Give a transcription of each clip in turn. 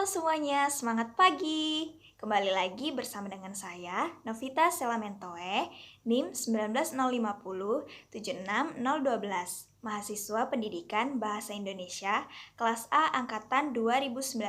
semuanya, semangat pagi. Kembali lagi bersama dengan saya, Novita Selamentoe, NIM 19050 mahasiswa Pendidikan Bahasa Indonesia, kelas A angkatan 2019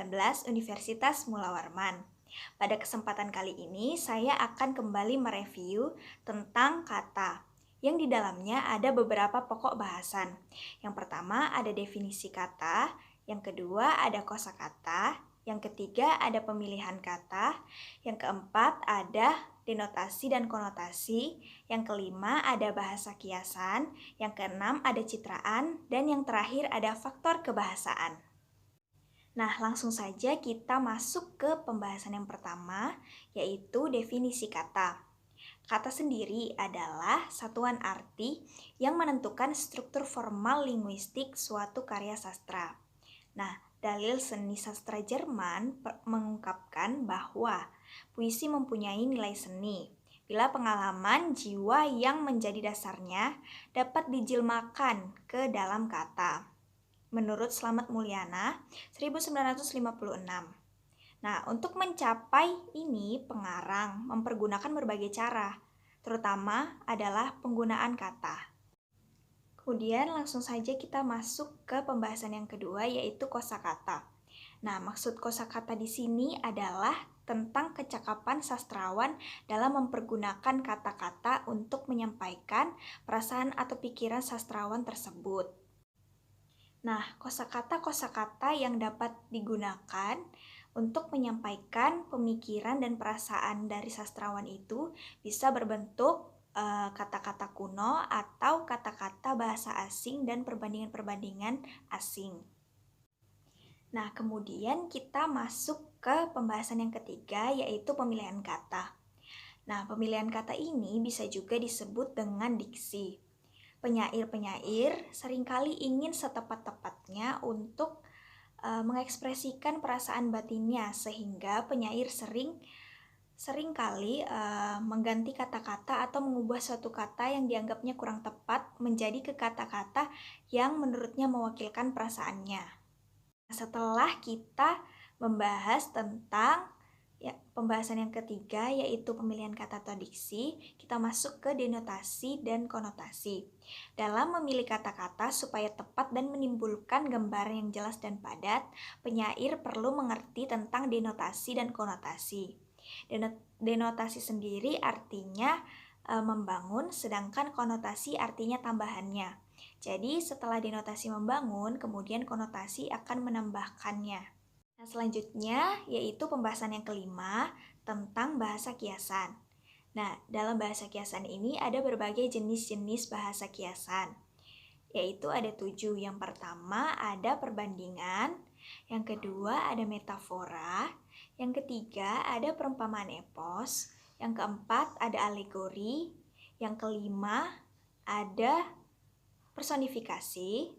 Universitas Mula Warman. Pada kesempatan kali ini, saya akan kembali mereview tentang kata yang di dalamnya ada beberapa pokok bahasan. Yang pertama ada definisi kata, yang kedua ada kosakata, yang ketiga ada pemilihan kata, yang keempat ada denotasi dan konotasi, yang kelima ada bahasa kiasan, yang keenam ada citraan, dan yang terakhir ada faktor kebahasaan. Nah, langsung saja kita masuk ke pembahasan yang pertama, yaitu definisi kata. Kata sendiri adalah satuan arti yang menentukan struktur formal linguistik suatu karya sastra. Nah, dalil seni sastra Jerman mengungkapkan bahwa puisi mempunyai nilai seni bila pengalaman jiwa yang menjadi dasarnya dapat dijelmakan ke dalam kata. Menurut Slamet Mulyana, 1956. Nah, untuk mencapai ini, pengarang mempergunakan berbagai cara, terutama adalah penggunaan kata. Kemudian langsung saja kita masuk ke pembahasan yang kedua, yaitu kosakata. Nah, maksud kosakata di sini adalah tentang kecakapan sastrawan dalam mempergunakan kata-kata untuk menyampaikan perasaan atau pikiran sastrawan tersebut. Nah, kosakata-kosakata yang dapat digunakan untuk menyampaikan pemikiran dan perasaan dari sastrawan itu bisa berbentuk kata-kata kuno atau kata-kata bahasa asing dan perbandingan-perbandingan asing. Nah, kemudian kita masuk ke pembahasan yang ketiga, yaitu pemilihan kata. Nah, pemilihan kata ini bisa juga disebut dengan diksi. Penyair-penyair seringkali ingin setepat-tepatnya untuk mengekspresikan perasaan batinnya, sehingga penyair seringkali mengganti kata-kata atau mengubah suatu kata yang dianggapnya kurang tepat menjadi ke kata-kata yang menurutnya mewakilkan perasaannya. Setelah kita membahas tentang pembahasan yang ketiga, yaitu pemilihan kata atau diksi, kita masuk ke denotasi dan konotasi. Dalam memilih kata-kata supaya tepat dan menimbulkan gambaran yang jelas dan padat, penyair perlu mengerti tentang denotasi dan konotasi. Denotasi sendiri artinya membangun, sedangkan konotasi artinya tambahannya. Jadi setelah denotasi membangun, kemudian konotasi akan menambahkannya. Nah, selanjutnya yaitu pembahasan yang kelima tentang bahasa kiasan. Nah, dalam bahasa kiasan ini ada berbagai jenis-jenis bahasa kiasan, yaitu ada 7. Yang pertama ada perbandingan, yang kedua ada metafora, yang ketiga ada perumpamaan epos, yang keempat ada alegori, yang kelima ada personifikasi,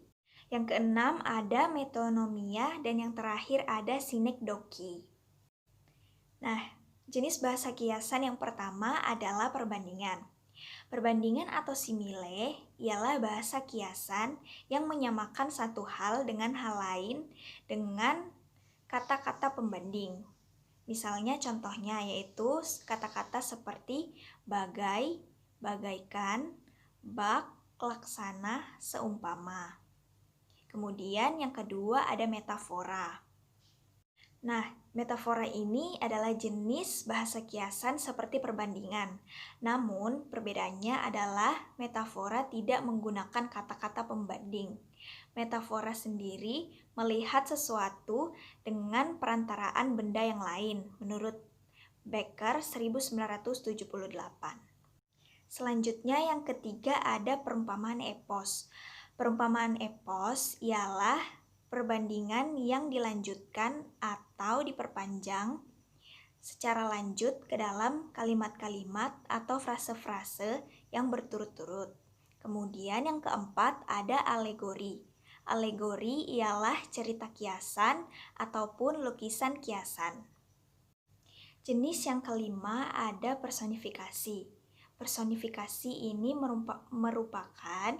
yang keenam ada metonomia, dan yang terakhir ada sinekdoki. Nah, jenis bahasa kiasan yang pertama adalah perbandingan. Perbandingan atau simile ialah bahasa kiasan yang menyamakan satu hal dengan hal lain dengan kata-kata pembanding. Misalnya contohnya yaitu kata-kata seperti bagai, bagaikan, bak, laksana, seumpama. Kemudian yang kedua ada metafora. Nah, metafora ini adalah jenis bahasa kiasan seperti perbandingan. Namun, perbedaannya adalah metafora tidak menggunakan kata-kata pembanding. Metafora sendiri melihat sesuatu dengan perantaraan benda yang lain, menurut Becker 1978. Selanjutnya yang ketiga ada perumpamaan epos. Perumpamaan epos ialah perbandingan yang dilanjutkan atau diperpanjang secara lanjut ke dalam kalimat-kalimat atau frase-frase yang berturut-turut. Kemudian yang keempat ada alegori. Alegori ialah cerita kiasan ataupun lukisan kiasan. Jenis yang kelima ada personifikasi. Personifikasi ini merupakan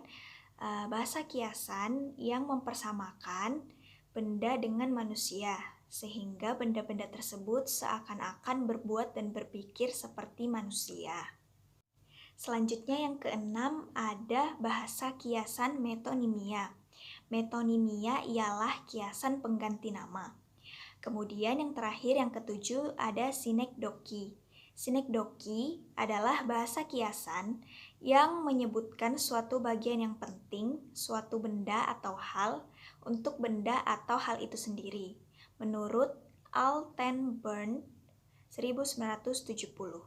bahasa kiasan yang mempersamakan benda dengan manusia, sehingga benda-benda tersebut seakan-akan berbuat dan berpikir seperti manusia. Selanjutnya yang keenam ada bahasa kiasan metonimia. Metonimia ialah kiasan pengganti nama. Kemudian yang terakhir yang ketujuh ada sinekdoki. Sinekdoki adalah bahasa kiasan yang menyebutkan suatu bagian yang penting, suatu benda atau hal, untuk benda atau hal itu sendiri. Menurut Altenburn 1970.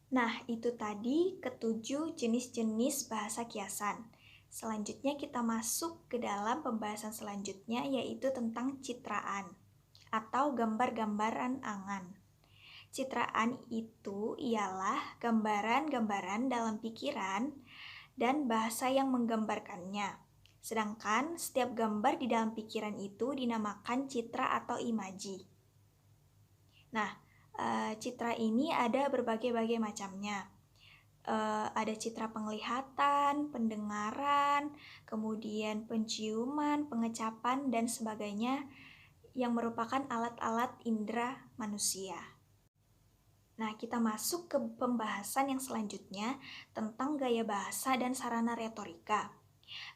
Nah, itu tadi ketujuh jenis-jenis bahasa kiasan. Selanjutnya kita masuk ke dalam pembahasan selanjutnya, yaitu tentang citraan atau gambar-gambaran angan. Citraan itu ialah gambaran-gambaran dalam pikiran dan bahasa yang menggambarkannya. Sedangkan setiap gambar di dalam pikiran itu dinamakan citra atau imaji. Nah, citra ini ada berbagai-bagai macamnya. Ada citra penglihatan, pendengaran, kemudian penciuman, pengecapan, dan sebagainya yang merupakan alat-alat indera manusia. Nah, kita masuk ke pembahasan yang selanjutnya tentang gaya bahasa dan sarana retorika.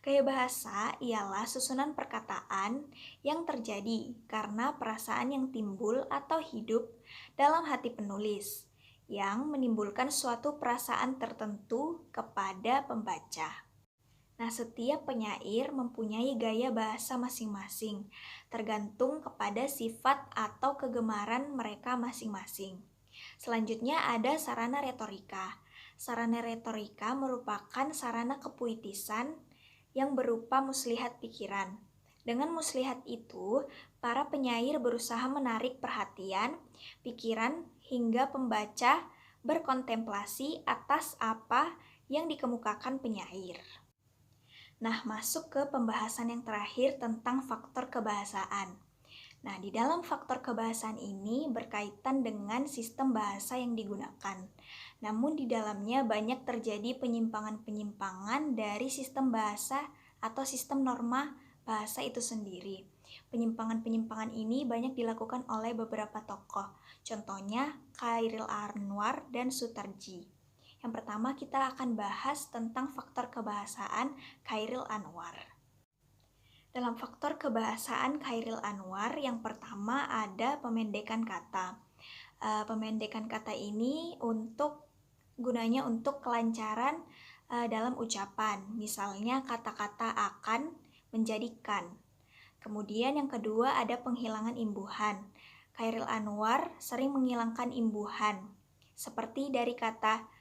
Gaya bahasa ialah susunan perkataan yang terjadi karena perasaan yang timbul atau hidup dalam hati penulis, yang menimbulkan suatu perasaan tertentu kepada pembaca. Nah, setiap penyair mempunyai gaya bahasa masing-masing, tergantung kepada sifat atau kegemaran mereka masing-masing. Selanjutnya ada sarana retorika. Sarana retorika merupakan sarana kepuitisan yang berupa muslihat pikiran. Dengan muslihat itu, para penyair berusaha menarik perhatian, pikiran, hingga pembaca berkontemplasi atas apa yang dikemukakan penyair. Nah, masuk ke pembahasan yang terakhir tentang faktor kebahasaan. Nah, di dalam faktor kebahasaan ini berkaitan dengan sistem bahasa yang digunakan. Namun di dalamnya banyak terjadi penyimpangan-penyimpangan dari sistem bahasa atau sistem norma bahasa itu sendiri. Penyimpangan-penyimpangan ini banyak dilakukan oleh beberapa tokoh. Contohnya Chairil Anwar dan Sutarji. Yang pertama kita akan bahas tentang faktor kebahasaan Chairil Anwar. Dalam faktor kebahasaan Chairil Anwar, yang pertama ada pemendekan kata. Pemendekan kata ini gunanya untuk kelancaran dalam ucapan. Misalnya kata-kata akan menjadi kan. Kemudian yang kedua ada penghilangan imbuhan. Chairil Anwar sering menghilangkan imbuhan, seperti dari kata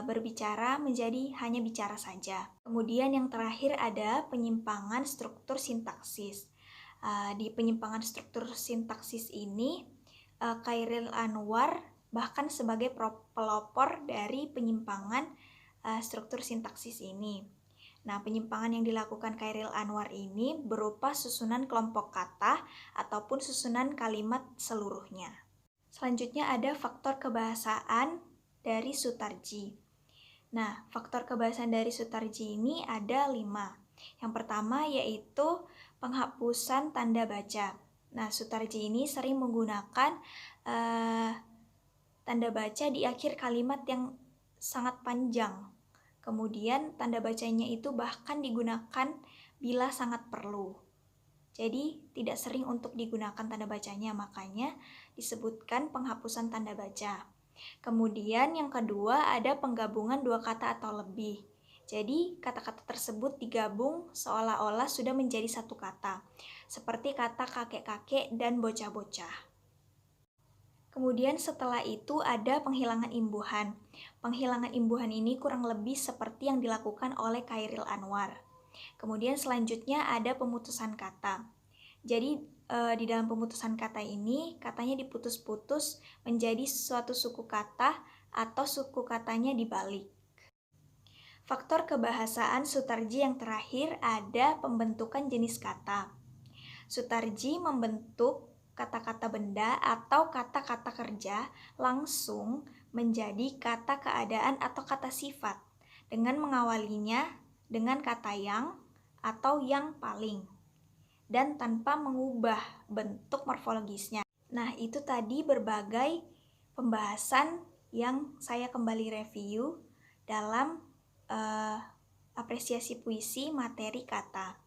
berbicara menjadi hanya bicara saja. Kemudian yang terakhir ada penyimpangan struktur sintaksis. Di penyimpangan struktur sintaksis ini, Chairil Anwar bahkan sebagai pelopor dari penyimpangan struktur sintaksis ini. Nah, penyimpangan yang dilakukan Chairil Anwar ini berupa susunan kelompok kata ataupun susunan kalimat seluruhnya. Selanjutnya ada faktor kebahasaan dari Sutarji. Nah, faktor kebahasaan dari Sutarji ini ada 5. Yang pertama yaitu penghapusan tanda baca. Nah, Sutarji ini sering menggunakan tanda baca di akhir kalimat yang sangat panjang. Kemudian tanda bacanya itu bahkan digunakan bila sangat perlu. Jadi tidak sering untuk digunakan tanda bacanya, makanya disebutkan penghapusan tanda baca. Kemudian yang kedua ada penggabungan dua kata atau lebih. Jadi kata-kata tersebut digabung seolah-olah sudah menjadi satu kata, seperti kata kakek-kakek dan bocah-bocah. Kemudian setelah itu ada penghilangan imbuhan. Penghilangan imbuhan ini kurang lebih seperti yang dilakukan oleh Chairil Anwar. Kemudian selanjutnya ada pemutusan kata. Jadi di dalam pemutusan kata ini, katanya diputus-putus menjadi suatu suku kata atau suku katanya dibalik. Faktor kebahasaan Sutarji yang terakhir ada pembentukan jenis kata. Sutarji membentuk kata-kata benda atau kata-kata kerja langsung menjadi kata keadaan atau kata sifat dengan mengawalinya dengan kata yang atau yang paling. dan tanpa mengubah bentuk morfologisnya. Nah, itu tadi berbagai pembahasan yang saya kembali review dalam apresiasi puisi materi kata.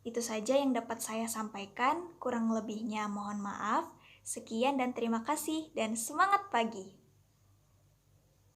Itu saja yang dapat saya sampaikan, kurang lebihnya mohon maaf. Sekian dan terima kasih, dan semangat pagi!